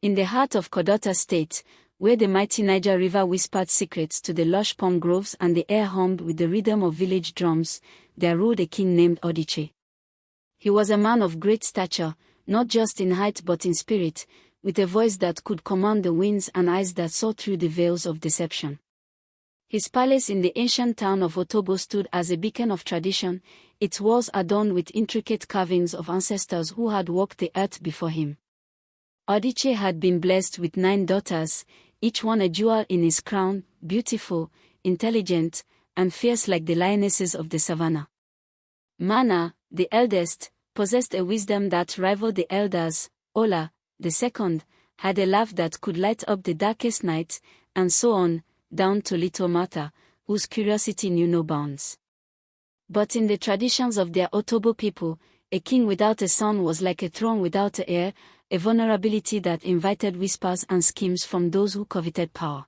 In the heart of Kodota State, where the mighty Niger River whispered secrets to the lush palm groves and the air hummed with the rhythm of village drums, there ruled a king named Odiche. He was a man of great stature, not just in height but in spirit, with a voice that could command the winds and eyes that saw through the veils of deception. His palace in the ancient town of Otobo stood as a beacon of tradition, its walls adorned with intricate carvings of ancestors who had walked the earth before him. Odiche had been blessed with 9 daughters, each one a jewel in his crown, beautiful, intelligent, and fierce like the lionesses of the savannah. Mana, the eldest, possessed a wisdom that rivaled the elders. Ola, the second, had a laugh that could light up the darkest night, and so on, down to little Martha, whose curiosity knew no bounds. But in the traditions of their Otobo people, a king without a son was like a throne without an heir, a vulnerability that invited whispers and schemes from those who coveted power.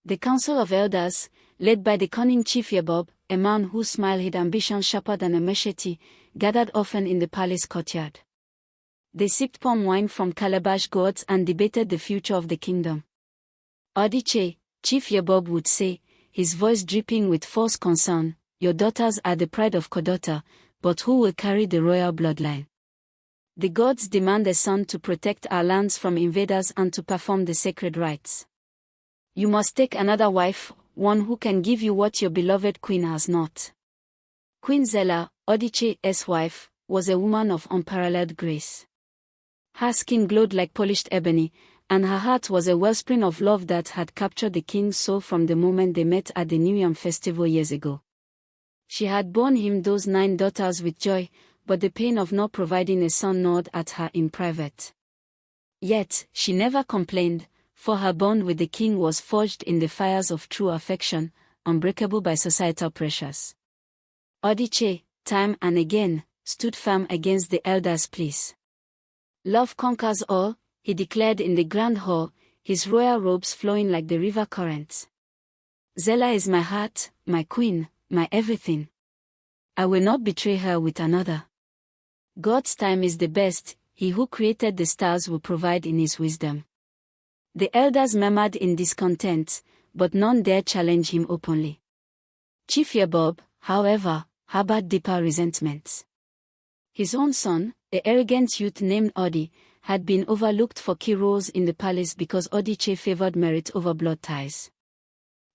The Council of Elders, led by the cunning Chief Yebob, a man whose smile hid ambition sharper than a machete, gathered often in the palace courtyard. They sipped palm wine from calabash gourds and debated the future of the kingdom. Odiche, Chief Yebob would say, his voice dripping with false concern, "Your daughters are the pride of Kodota, but who will carry the royal bloodline? The gods demand a son to protect our lands from invaders and to perform the sacred rites. You must take another wife, one who can give you what your beloved queen has not." Queen Zella, Odiche's wife, was a woman of unparalleled grace. Her skin glowed like polished ebony, and her heart was a wellspring of love that had captured the king's soul from the moment they met at the New Yam festival years ago. She had borne him those 9 daughters with joy, but the pain of not providing a son gnawed at her in private. Yet, she never complained, for her bond with the king was forged in the fires of true affection, unbreakable by societal pressures. Odiche, time and again, stood firm against the elders' pleas. "Love conquers all," he declared in the grand hall, his royal robes flowing like the river currents. "Zella is my heart, my queen, my everything. I will not betray her with another. God's time is the best, he who created the stars will provide in his wisdom." The elders murmured in discontent, but none dared challenge him openly. Chief Yebob, however, harbored deeper resentments. His own son, an arrogant youth named Odi, had been overlooked for key roles in the palace because Odiche favored merit over blood ties.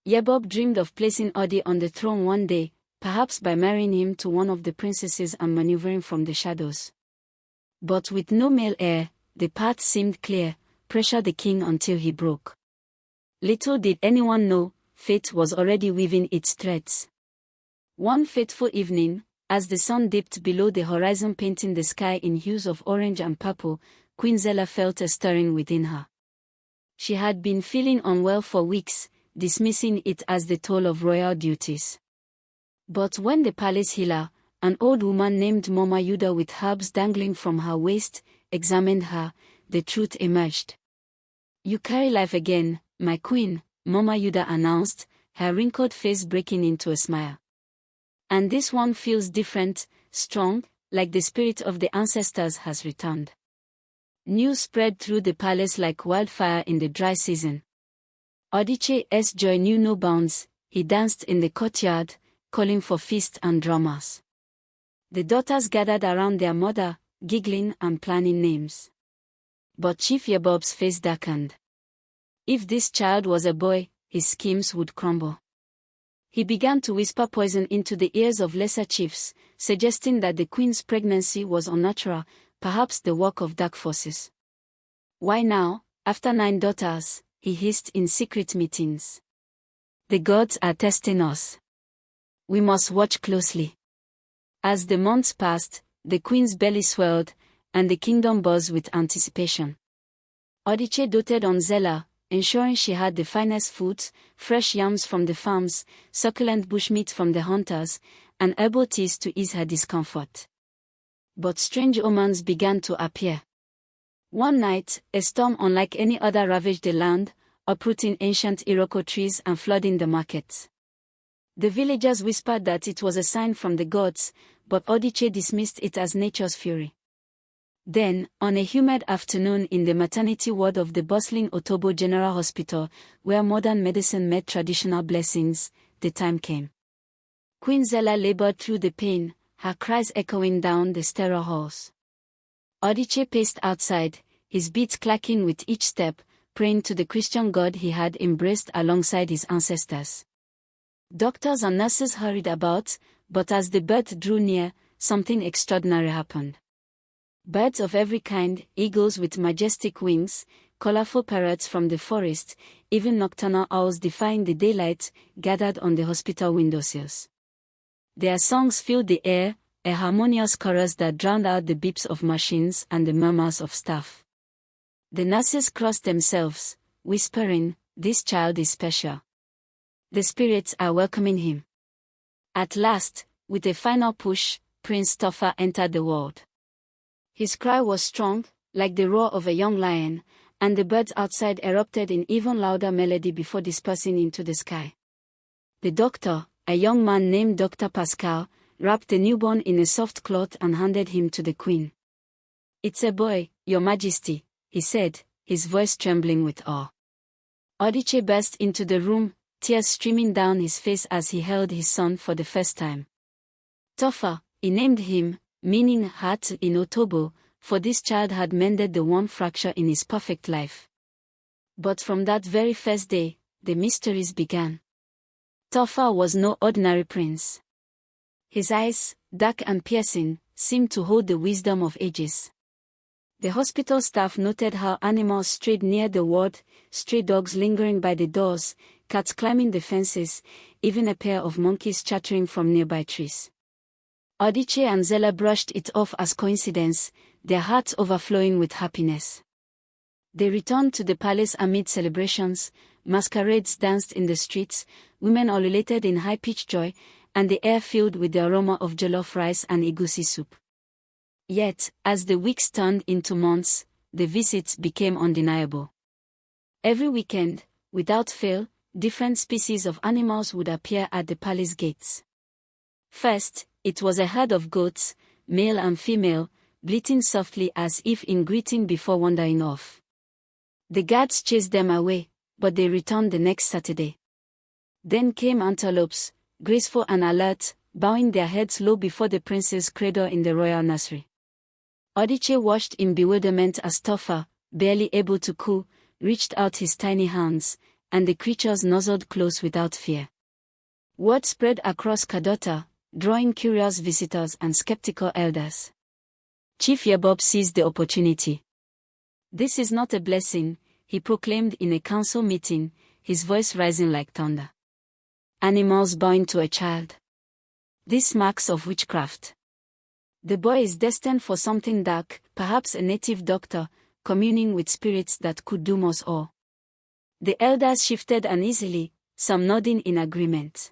Yebob dreamed of placing Odi on the throne one day, perhaps by marrying him to one of the princesses and maneuvering from the shadows. But with no male heir, the path seemed clear: pressure the king until he broke. Little did anyone know, fate was already weaving its threads. One fateful evening, as the sun dipped below the horizon painting the sky in hues of orange and purple, Queen Zella felt a stirring within her. She had been feeling unwell for weeks, dismissing it as the toll of royal duties. But when the palace healer, an old woman named Mama Yuda with herbs dangling from her waist, examined her, the truth emerged. "You carry life again, my queen," Mama Yuda announced, her wrinkled face breaking into a smile. "And this one feels different, strong, like the spirit of the ancestors has returned." News spread through the palace like wildfire in the dry season. Odiche's joy knew no bounds. He danced in the courtyard, calling for feasts and drummers. The daughters gathered around their mother, giggling and planning names. But Chief Yebob's face darkened. If this child was a boy, his schemes would crumble. He began to whisper poison into the ears of lesser chiefs, suggesting that the queen's pregnancy was unnatural, perhaps the work of dark forces. "Why now, after 9 daughters?" he hissed in secret meetings. "The gods are testing us. We must watch closely." As the months passed, the queen's belly swelled, and the kingdom buzzed with anticipation. Odiche doted on Zella, ensuring she had the finest foods, fresh yams from the farms, succulent bushmeat from the hunters, and herbal teas to ease her discomfort. But strange omens began to appear. One night, a storm unlike any other ravaged the land, uprooting ancient Iroko trees and flooding the markets. The villagers whispered that it was a sign from the gods, but Odiche dismissed it as nature's fury. Then, on a humid afternoon in the maternity ward of the bustling Otobo General Hospital, where modern medicine met traditional blessings, the time came. Queen Zella labored through the pain, her cries echoing down the sterile halls. Odiche paced outside, his beats clacking with each step, praying to the Christian God he had embraced alongside his ancestors. Doctors and nurses hurried about, but as the birth drew near, something extraordinary happened. Birds of every kind, eagles with majestic wings, colorful parrots from the forest, even nocturnal owls defying the daylight, gathered on the hospital windowsills. Their songs filled the air, a harmonious chorus that drowned out the beeps of machines and the murmurs of staff. The nurses crossed themselves, whispering, "This child is special. The spirits are welcoming him." At last, with a final push, Prince Toffa entered the world. His cry was strong, like the roar of a young lion, and the birds outside erupted in even louder melody before dispersing into the sky. The doctor, a young man named Dr. Pascal, wrapped the newborn in a soft cloth and handed him to the queen. "It's a boy, Your Majesty," he said, his voice trembling with awe. Odiche burst into the room, tears streaming down his face as he held his son for the first time. Toffa, he named him, meaning heart in Otobo, for this child had mended the one fracture in his perfect life. But from that very first day, the mysteries began. Toffa was no ordinary prince. His eyes, dark and piercing, seemed to hold the wisdom of ages. The hospital staff noted how animals strayed near the ward, stray dogs lingering by the doors, cats climbing the fences, even a pair of monkeys chattering from nearby trees. Odiche and Zella brushed it off as coincidence, their hearts overflowing with happiness. They returned to the palace amid celebrations, masquerades danced in the streets, women ululated in high-pitched joy, and the air filled with the aroma of jollof rice and egusi soup. Yet, as the weeks turned into months, the visits became undeniable. Every weekend, without fail, different species of animals would appear at the palace gates. First, it was a herd of goats, male and female, bleating softly as if in greeting before wandering off. The guards chased them away, but they returned the next Saturday. Then came antelopes, graceful and alert, bowing their heads low before the prince's cradle in the royal nursery. Odiche watched in bewilderment as Toffa, barely able to coo, reached out his tiny hands, and the creatures nuzzled close without fear. Word spread across Kadota, drawing curious visitors and skeptical elders. Chief Yabob seized the opportunity. "This is not a blessing," he proclaimed in a council meeting, his voice rising like thunder. "Animals bowing to a child. This marks of witchcraft. The boy is destined for something dark, perhaps a native doctor, communing with spirits that could doom us all." The elders shifted uneasily, some nodding in agreement.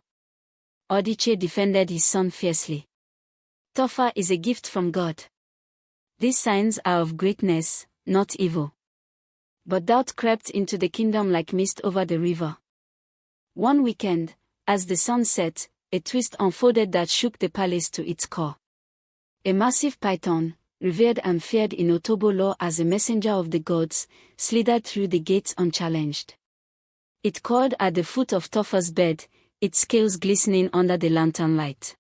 Odiche defended his son fiercely. "Toffa is a gift from God. These signs are of greatness, not evil." But doubt crept into the kingdom like mist over the river. One weekend, as the sun set, a twist unfolded that shook the palace to its core. A massive python, revered and feared in Otobo lore as a messenger of the gods, slithered through the gates unchallenged. It coiled at the foot of Toffa's bed, its scales glistening under the lantern light.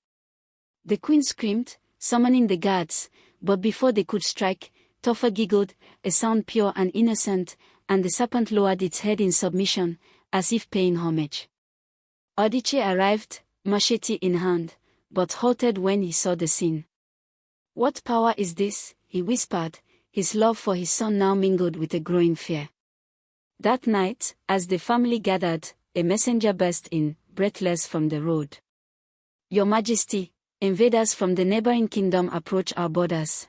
The queen screamed, summoning the guards, but before they could strike, Toffa giggled, a sound pure and innocent, and the serpent lowered its head in submission, as if paying homage. Odiche arrived, machete in hand, but halted when he saw the scene. "What power is this?" he whispered, his love for his son now mingled with a growing fear. That night, as the family gathered, a messenger burst in, breathless from the road. "Your Majesty, invaders from the neighboring kingdom approach our borders.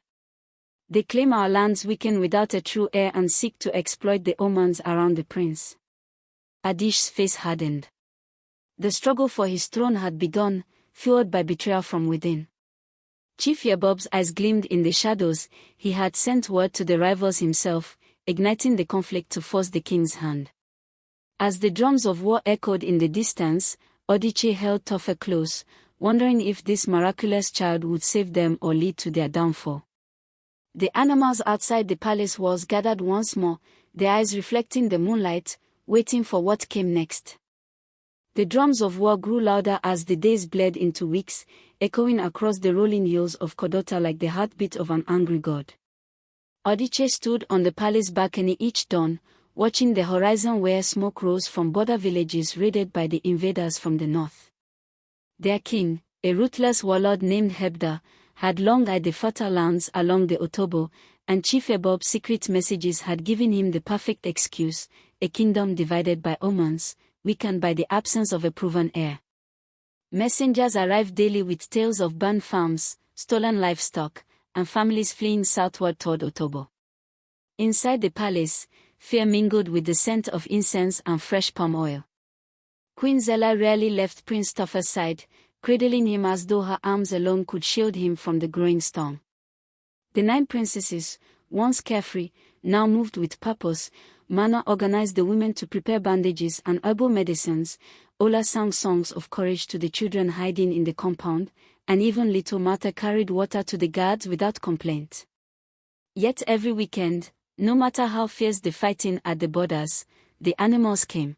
They claim our lands weaken without a true heir and seek to exploit the omens around the prince." Adish's face hardened. The struggle for his throne had begun, fueled by betrayal from within. Chief Yabob's eyes gleamed in the shadows. He had sent word to the rivals himself, igniting the conflict to force the king's hand. As the drums of war echoed in the distance, Odiche held Toffa close, wondering if this miraculous child would save them or lead to their downfall. The animals outside the palace walls gathered once more, their eyes reflecting the moonlight, waiting for what came next. The drums of war grew louder as the days bled into weeks, echoing across the rolling hills of Kodota like the heartbeat of an angry god. Odiche stood on the palace balcony each dawn, watching the horizon where smoke rose from border villages raided by the invaders from the north. Their king, a ruthless warlord named Hebda, had long eyed the fertile lands along the Otobo, and Chief Ebob's secret messages had given him the perfect excuse, a kingdom divided by omens, weakened by the absence of a proven heir. Messengers arrived daily with tales of burned farms, stolen livestock, and families fleeing southward toward Otobo. Inside the palace, fear mingled with the scent of incense and fresh palm oil. Queen Zella rarely left Prince Topher's side, cradling him as though her arms alone could shield him from the growing storm. The 9 princesses, once carefree, now moved with purpose. Mana organized the women to prepare bandages and herbal medicines, Ola sang songs of courage to the children hiding in the compound, and even little Martha carried water to the guards without complaint. Yet every weekend, no matter how fierce the fighting at the borders, the animals came.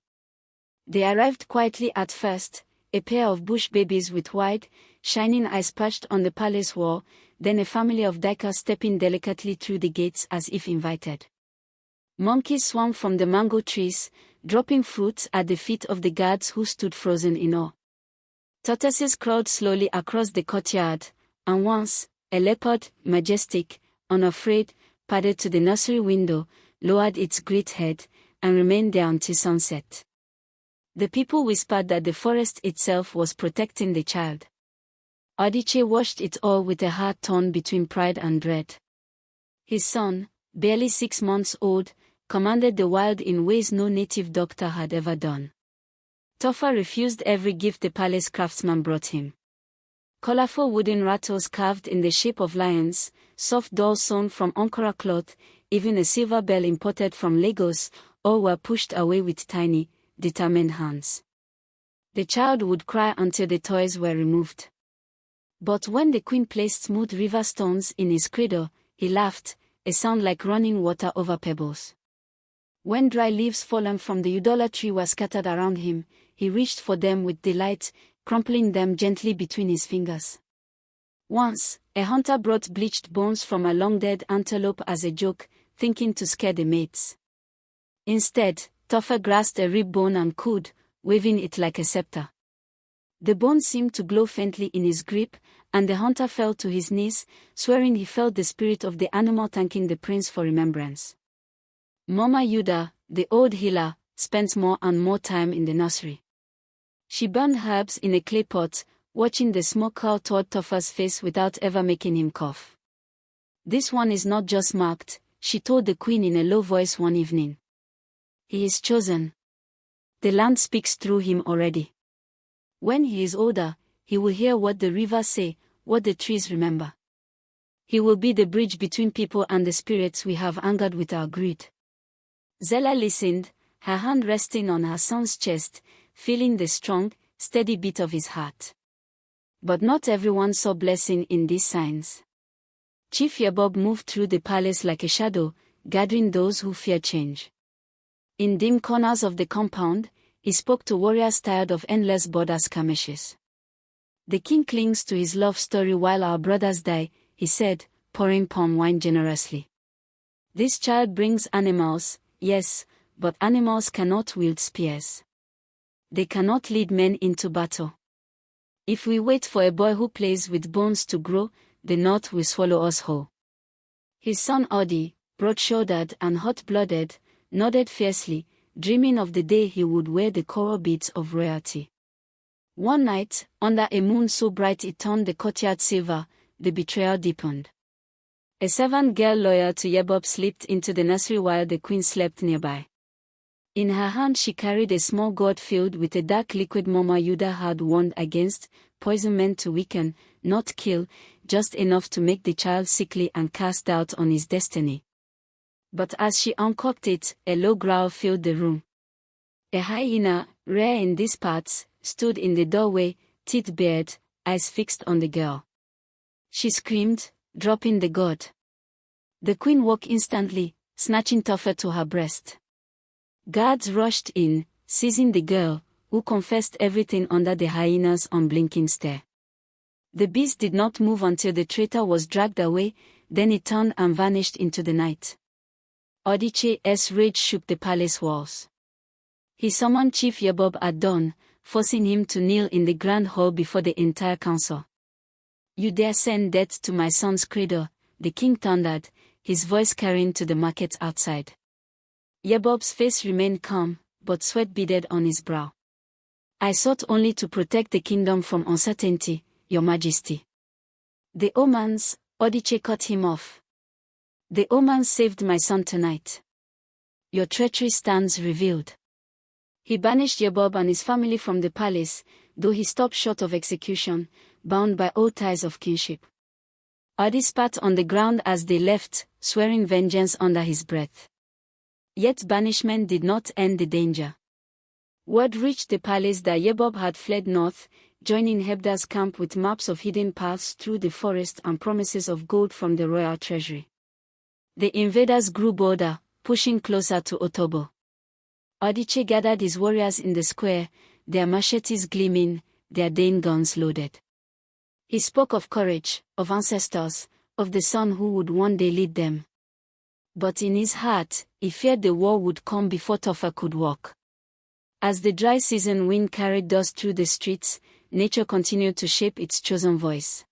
They arrived quietly at first, a pair of bush babies with wide, shining eyes perched on the palace wall, then a family of duikers stepping delicately through the gates as if invited. Monkeys swung from the mango trees, dropping fruits at the feet of the guards who stood frozen in awe. Tortoises crawled slowly across the courtyard, and once, a leopard, majestic, unafraid, padded to the nursery window, lowered its great head, and remained there until sunset. The people whispered that the forest itself was protecting the child. Odiche watched it all with a heart torn between pride and dread. His son, barely 6 months old, commanded the wild in ways no native doctor had ever done. Topher refused every gift the palace craftsman brought him. Colorful wooden rattles carved in the shape of lions, soft dolls sewn from Ankara cloth, even a silver bell imported from Lagos, all were pushed away with tiny, determined hands. The child would cry until the toys were removed. But when the queen placed smooth river stones in his cradle, he laughed, a sound like running water over pebbles. When dry leaves fallen from the Udola tree were scattered around him, he reached for them with delight, crumpling them gently between his fingers. Once, a hunter brought bleached bones from a long-dead antelope as a joke, thinking to scare the mates. Instead, Topher grasped a rib bone and cooed, waving it like a scepter. The bone seemed to glow faintly in his grip, and the hunter fell to his knees, swearing he felt the spirit of the animal thanking the prince for remembrance. Mama Yuda, the old healer, spent more and more time in the nursery. She burned herbs in a clay pot, watching the smoke curl toward Topher's face without ever making him cough. "This one is not just marked," she told the queen in a low voice one evening. "He is chosen. The land speaks through him already. When he is older, he will hear what the rivers say, what the trees remember. He will be the bridge between people and the spirits we have angered with our greed." Zella listened, her hand resting on her son's chest, feeling the strong, steady beat of his heart. But not everyone saw blessing in these signs. Chief Yebob moved through the palace like a shadow, gathering those who fear change. In dim corners of the compound, he spoke to warriors tired of endless border skirmishes. "The king clings to his love story while our brothers die," he said, pouring palm wine generously. "This child brings animals, yes, but animals cannot wield spears. They cannot lead men into battle. If we wait for a boy who plays with bones to grow, the north will swallow us whole." His son Odi, broad-shouldered and hot-blooded, nodded fiercely, dreaming of the day he would wear the coral beads of royalty. One night, under a moon so bright it turned the courtyard silver, the betrayal deepened. A servant girl loyal to Yebob slipped into the nursery while the queen slept nearby. In her hand she carried a small gourd filled with a dark liquid Mama Yuda had warned against, poison meant to weaken, not kill, just enough to make the child sickly and cast doubt on his destiny. But as she uncorked it, a low growl filled the room. A hyena, rare in these parts, stood in the doorway, teeth bared, eyes fixed on the girl. She screamed, dropping the gourd. The queen woke instantly, snatching Topher to her breast. Guards rushed in, seizing the girl, who confessed everything under the hyena's unblinking stare. The beast did not move until the traitor was dragged away, then it turned and vanished into the night. Odiche's rage shook the palace walls. He summoned Chief Yebob at dawn, forcing him to kneel in the grand hall before the entire council. "You dare send death to my son's cradle," the king thundered, his voice carrying to the market outside. Yebob's face remained calm, but sweat beaded on his brow. "I sought only to protect the kingdom from uncertainty, Your Majesty." "The omens," Odiche cut him off. "The omens saved my son tonight. Your treachery stands revealed." He banished Yebob and his family from the palace, though he stopped short of execution, bound by old ties of kinship. Odi spat on the ground as they left, swearing vengeance under his breath. Yet banishment did not end the danger. Word reached the palace that Yebob had fled north, joining Hebda's camp with maps of hidden paths through the forest and promises of gold from the royal treasury. The invaders grew bolder, pushing closer to Otobo. Odiche gathered his warriors in the square, their machetes gleaming, their Dane guns loaded. He spoke of courage, of ancestors, of the son who would one day lead them. But in his heart, he feared the war would come before Topher could walk. As the dry season wind carried dust through the streets, nature continued to shape its chosen voice.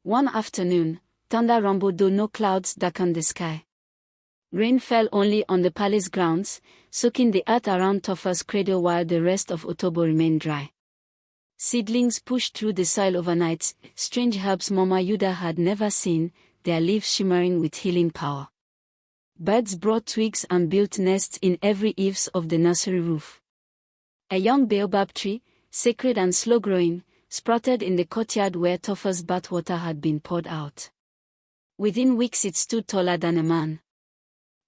One afternoon, thunder rumbled though no clouds darkened the sky. Rain fell only on the palace grounds, soaking the earth around Topher's cradle while the rest of Otobo remained dry. Seedlings pushed through the soil overnight, strange herbs Mama Yuda had never seen, their leaves shimmering with healing power. Birds brought twigs and built nests in every eaves of the nursery roof. A young baobab tree, sacred and slow-growing, sprouted in the courtyard where Topher's bathwater had been poured out. Within weeks it stood taller than a man.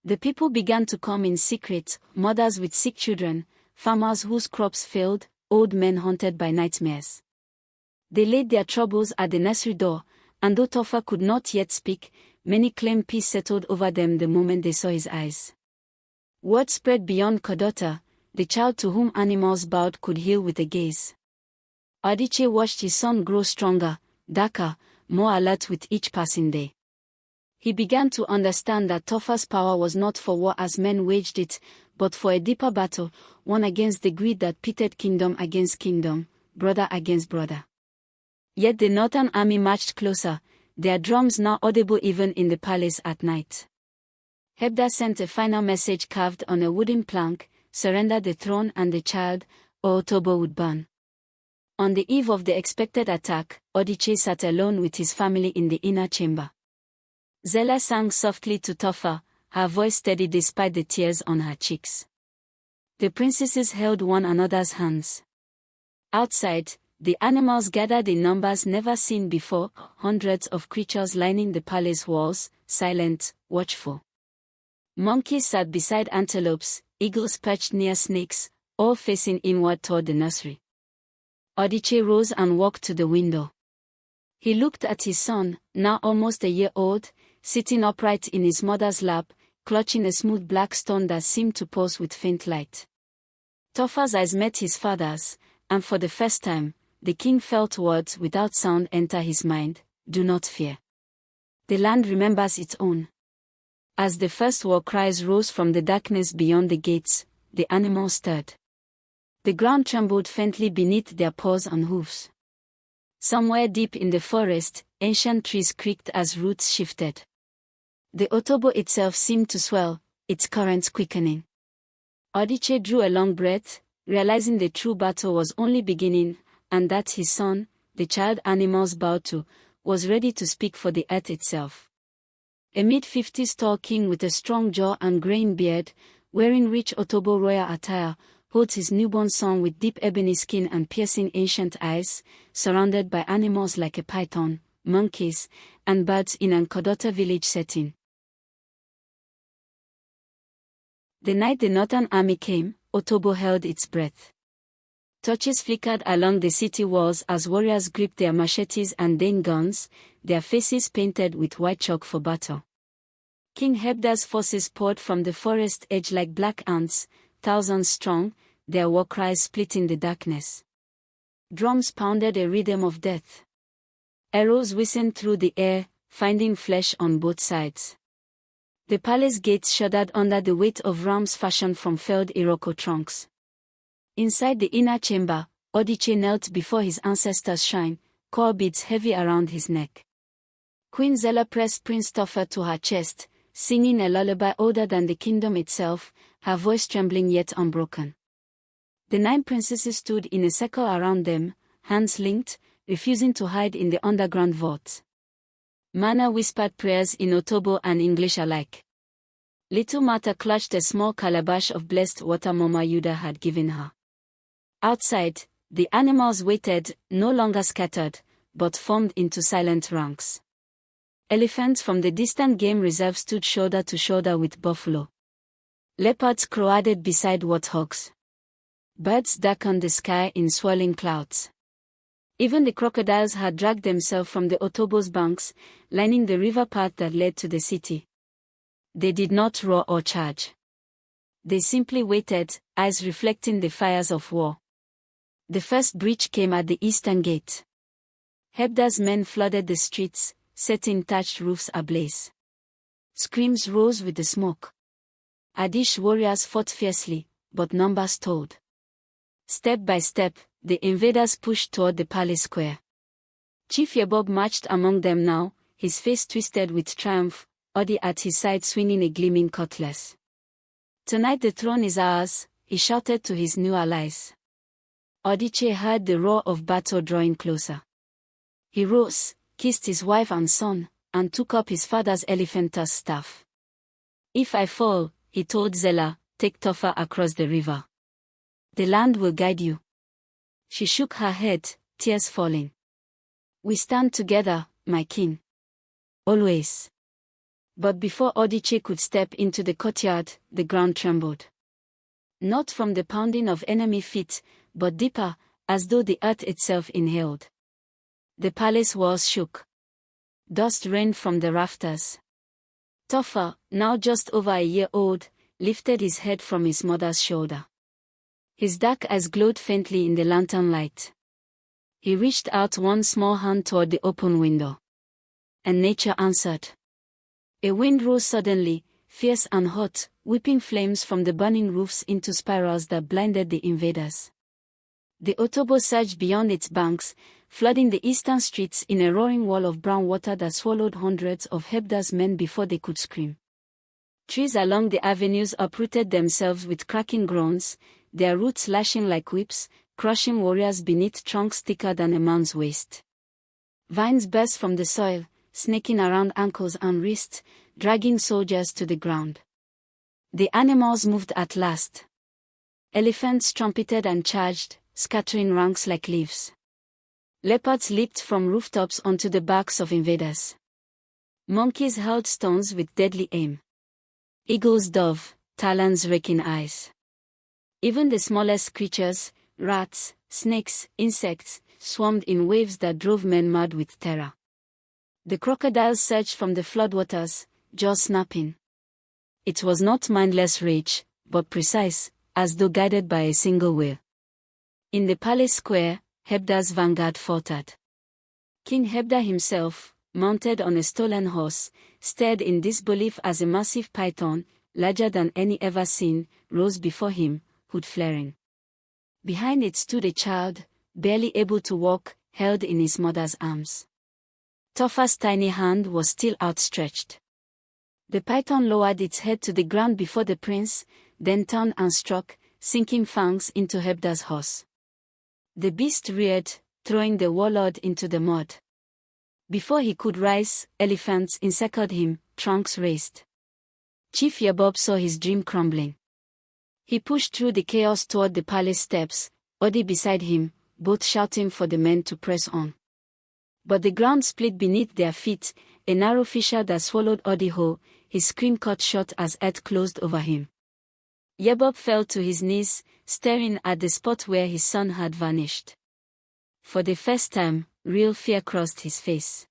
The people began to come in secret, mothers with sick children, farmers whose crops failed, old men haunted by nightmares. They laid their troubles at the nursery door, and though Topher could not yet speak, many claimed peace settled over them the moment they saw his eyes. Word spread beyond Kodota, the child to whom animals bowed could heal with a gaze. Odiche watched his son grow stronger, darker, more alert with each passing day. He began to understand that Topher's power was not for war as men waged it, but for a deeper battle, one against the greed that pitted kingdom against kingdom, brother against brother. Yet the northern army marched closer, their drums now audible even in the palace at night. Hebda sent a final message carved on a wooden plank: "Surrender the throne and the child, or Otobo would burn." On the eve of the expected attack, Odiche sat alone with his family in the inner chamber. Zella sang softly to Topher, her voice steady despite the tears on her cheeks. The princesses held one another's hands. Outside, the animals gathered in numbers never seen before, hundreds of creatures lining the palace walls, silent, watchful. Monkeys sat beside antelopes, eagles perched near snakes, all facing inward toward the nursery. Odiche rose and walked to the window. He looked at his son, now almost a year old, sitting upright in his mother's lap, clutching a smooth black stone that seemed to pulse with faint light. Topher's eyes met his father's, and for the first time, the king felt words without sound enter his mind: "Do not fear. The land remembers its own." As the first war cries rose from the darkness beyond the gates, the animals stirred. The ground trembled faintly beneath their paws and hooves. Somewhere deep in the forest, ancient trees creaked as roots shifted. The Otobo itself seemed to swell, its currents quickening. Odiche drew a long breath, realizing the true battle was only beginning, and that his son, the child animals bowed to, was ready to speak for the earth itself. A mid-50s tall king with a strong jaw and graying beard, wearing rich Otobo royal attire, holds his newborn son with deep ebony skin and piercing ancient eyes, surrounded by animals like a python, monkeys, and birds in an Kodota village setting. The night the northern army came, Otobo held its breath. Torches flickered along the city walls as warriors gripped their machetes and Dane guns, their faces painted with white chalk for battle. King Hebda's forces poured from the forest edge like black ants, thousands strong, their war cries splitting the darkness. Drums pounded a rhythm of death. Arrows whistled through the air, finding flesh on both sides. The palace gates shuddered under the weight of rams fashioned from felled Iroko trunks. Inside the inner chamber, Odiche knelt before his ancestors' shrine, coral beads heavy around his neck. Queen Zella pressed Prince Toffer to her chest, singing a lullaby older than the kingdom itself, her voice trembling yet unbroken. The 9 princesses stood in a circle around them, hands linked, refusing to hide in the underground vault. Mana whispered prayers in Otobo and English alike. Little Martha clutched a small calabash of blessed water Mama Yuda had given her. Outside, the animals waited, no longer scattered, but formed into silent ranks. Elephants from the distant game reserve stood shoulder to shoulder with buffalo. Leopards crowded beside warthogs. Birds darkened the sky in swirling clouds. Even the crocodiles had dragged themselves from the Otobo's banks, lining the river path that led to the city. They did not roar or charge. They simply waited, eyes reflecting the fires of war. The first breach came at the eastern gate. Hebda's men flooded the streets, setting thatched roofs ablaze. Screams rose with the smoke. Adish warriors fought fiercely, but numbers told. Step by step, the invaders pushed toward the palace square. Chief Yebob marched among them now, his face twisted with triumph, Odi at his side swinging a gleaming cutlass. "Tonight the throne is ours," he shouted to his new allies. Odiche heard the roar of battle drawing closer. He rose, kissed his wife and son, and took up his father's elephantus staff. "If I fall," he told Zella, "take Toffer across the river. The land will guide you." She shook her head, tears falling. "We stand together, my king. Always." But before Odiche could step into the courtyard, the ground trembled. Not from the pounding of enemy feet, but deeper, as though the earth itself inhaled. The palace walls shook. Dust rained from the rafters. Toffer, now just over a year old, lifted his head from his mother's shoulder. His dark eyes glowed faintly in the lantern light. He reached out one small hand toward the open window. And nature answered. A wind rose suddenly, fierce and hot, whipping flames from the burning roofs into spirals that blinded the invaders. The Otobo surged beyond its banks, flooding the eastern streets in a roaring wall of brown water that swallowed hundreds of Hebda's men before they could scream. Trees along the avenues uprooted themselves with cracking groans, their roots lashing like whips, crushing warriors beneath trunks thicker than a man's waist. Vines burst from the soil, snaking around ankles and wrists, dragging soldiers to the ground. The animals moved at last. Elephants trumpeted and charged, scattering ranks like leaves. Leopards leaped from rooftops onto the backs of invaders. Monkeys hurled stones with deadly aim. Eagles dove, talons raking eyes. Even the smallest creatures, rats, snakes, insects, swarmed in waves that drove men mad with terror. The crocodiles surged from the floodwaters, jaws snapping. It was not mindless rage, but precise, as though guided by a single will. In the palace square, Hebda's vanguard faltered. King Hebda himself, mounted on a stolen horse, stared in disbelief as a massive python, larger than any ever seen, rose before him, hood flaring. Behind it stood a child, barely able to walk, held in his mother's arms. Toffer's tiny hand was still outstretched. The python lowered its head to the ground before the prince, then turned and struck, sinking fangs into Hebda's horse. The beast reared, throwing the warlord into the mud. Before he could rise, elephants encircled him, trunks raised. Chief Yebob saw his dream crumbling. He pushed through the chaos toward the palace steps, Odi beside him, both shouting for the men to press on. But the ground split beneath their feet, a narrow fissure that swallowed Odi whole, his scream cut short as earth closed over him. Yebob fell to his knees, staring at the spot where his son had vanished. For the first time, real fear crossed his face.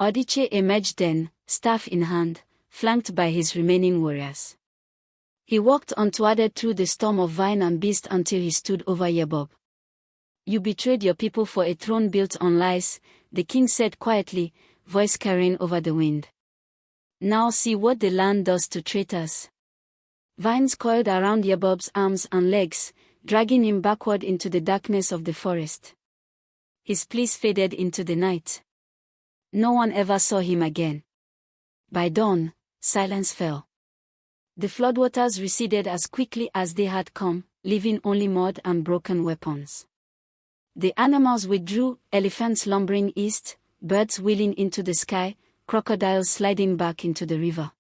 Odiche emerged then, staff in hand, flanked by his remaining warriors. He walked untowarded through the storm of vine and beast until he stood over Yebob. "You betrayed your people for a throne built on lies," the king said quietly, voice carrying over the wind. "Now see what the land does to traitors." Vines coiled around Yebob's arms and legs, dragging him backward into the darkness of the forest. His pleas faded into the night. No one ever saw him again. By dawn, silence fell. The floodwaters receded as quickly as they had come, leaving only mud and broken weapons. The animals withdrew, elephants lumbering east, birds wheeling into the sky, crocodiles sliding back into the river.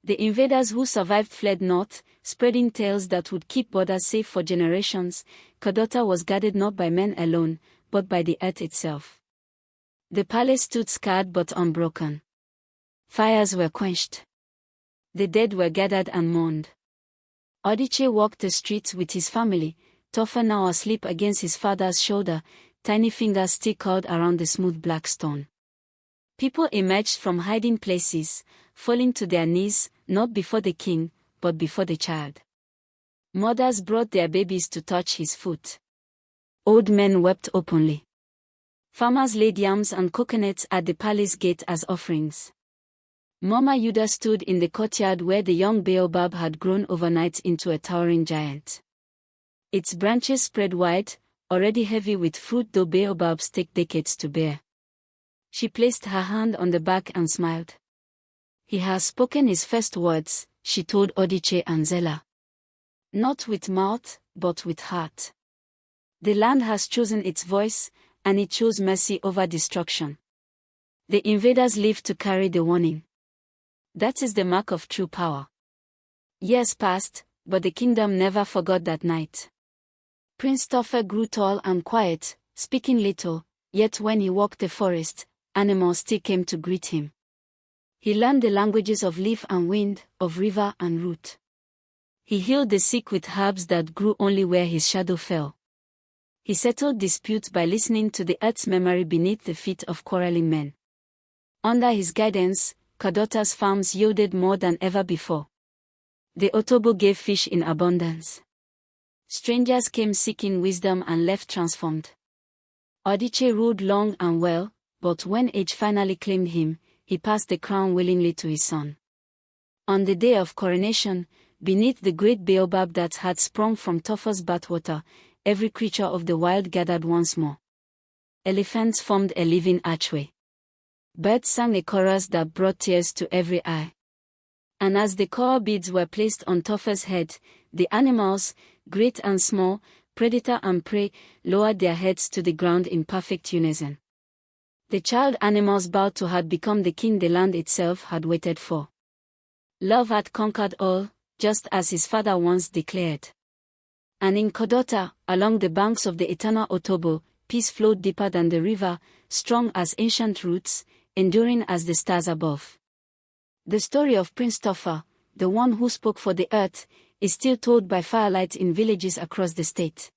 The invaders who survived fled north, spreading tales that would keep borders safe for generations. Kadota was guarded not by men alone, but by the earth itself. The palace stood scarred but unbroken. Fires were quenched. The dead were gathered and mourned. Odiche walked the streets with his family, Toffa now asleep against his father's shoulder, tiny fingers still curled around the smooth black stone. People emerged from hiding places, falling to their knees, not before the king, but before the child. Mothers brought their babies to touch his foot. Old men wept openly. Farmers laid yams and coconuts at the palace gate as offerings. Mama Yuda stood in the courtyard where the young baobab had grown overnight into a towering giant. Its branches spread wide, already heavy with fruit, though baobabs take decades to bear. She placed her hand on the bark and smiled. "He has spoken his first words," she told Odiche and Zela. "Not with mouth, but with heart. The land has chosen its voice, and it chose mercy over destruction. The invaders live to carry the warning. That is the mark of true power." Years passed, but the kingdom never forgot that night. Prince Toffa grew tall and quiet, speaking little, yet when he walked the forest, animals still came to greet him. He learned the languages of leaf and wind, of river and root. He healed the sick with herbs that grew only where his shadow fell. He settled disputes by listening to the earth's memory beneath the feet of quarreling men. Under his guidance, Kadota's farms yielded more than ever before. The Otobo gave fish in abundance. Strangers came seeking wisdom and left transformed. Odiche ruled long and well, but when age finally claimed him, he passed the crown willingly to his son. On the day of coronation, beneath the great baobab that had sprung from Toffa's bathwater, every creature of the wild gathered once more. Elephants formed a living archway. Birds sang a chorus that brought tears to every eye. And as the coral beads were placed on Toffa's head, the animals, great and small, predator and prey, lowered their heads to the ground in perfect unison. The child animals bowed to had become the king the land itself had waited for. Love had conquered all, just as his father once declared. And in Kadota, along the banks of the eternal Otobo, peace flowed deeper than the river, strong as ancient roots, enduring as the stars above. The story of Prince Toffa, the one who spoke for the earth, is still told by firelight in villages across the state.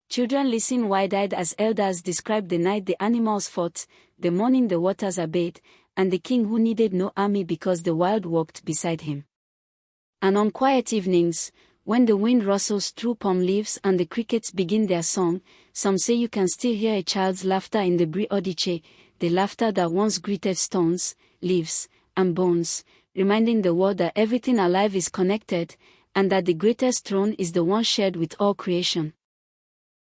Children listen wide-eyed as elders describe the night the animals fought, the morning the waters obeyed, and the king who needed no army because the wild walked beside him. And on quiet evenings, when the wind rustles through palm leaves and the crickets begin their song, some say you can still hear a child's laughter in the Bri Odiche, the laughter that once greeted stones, leaves, and bones, reminding the world that everything alive is connected, and that the greatest throne is the one shared with all creation.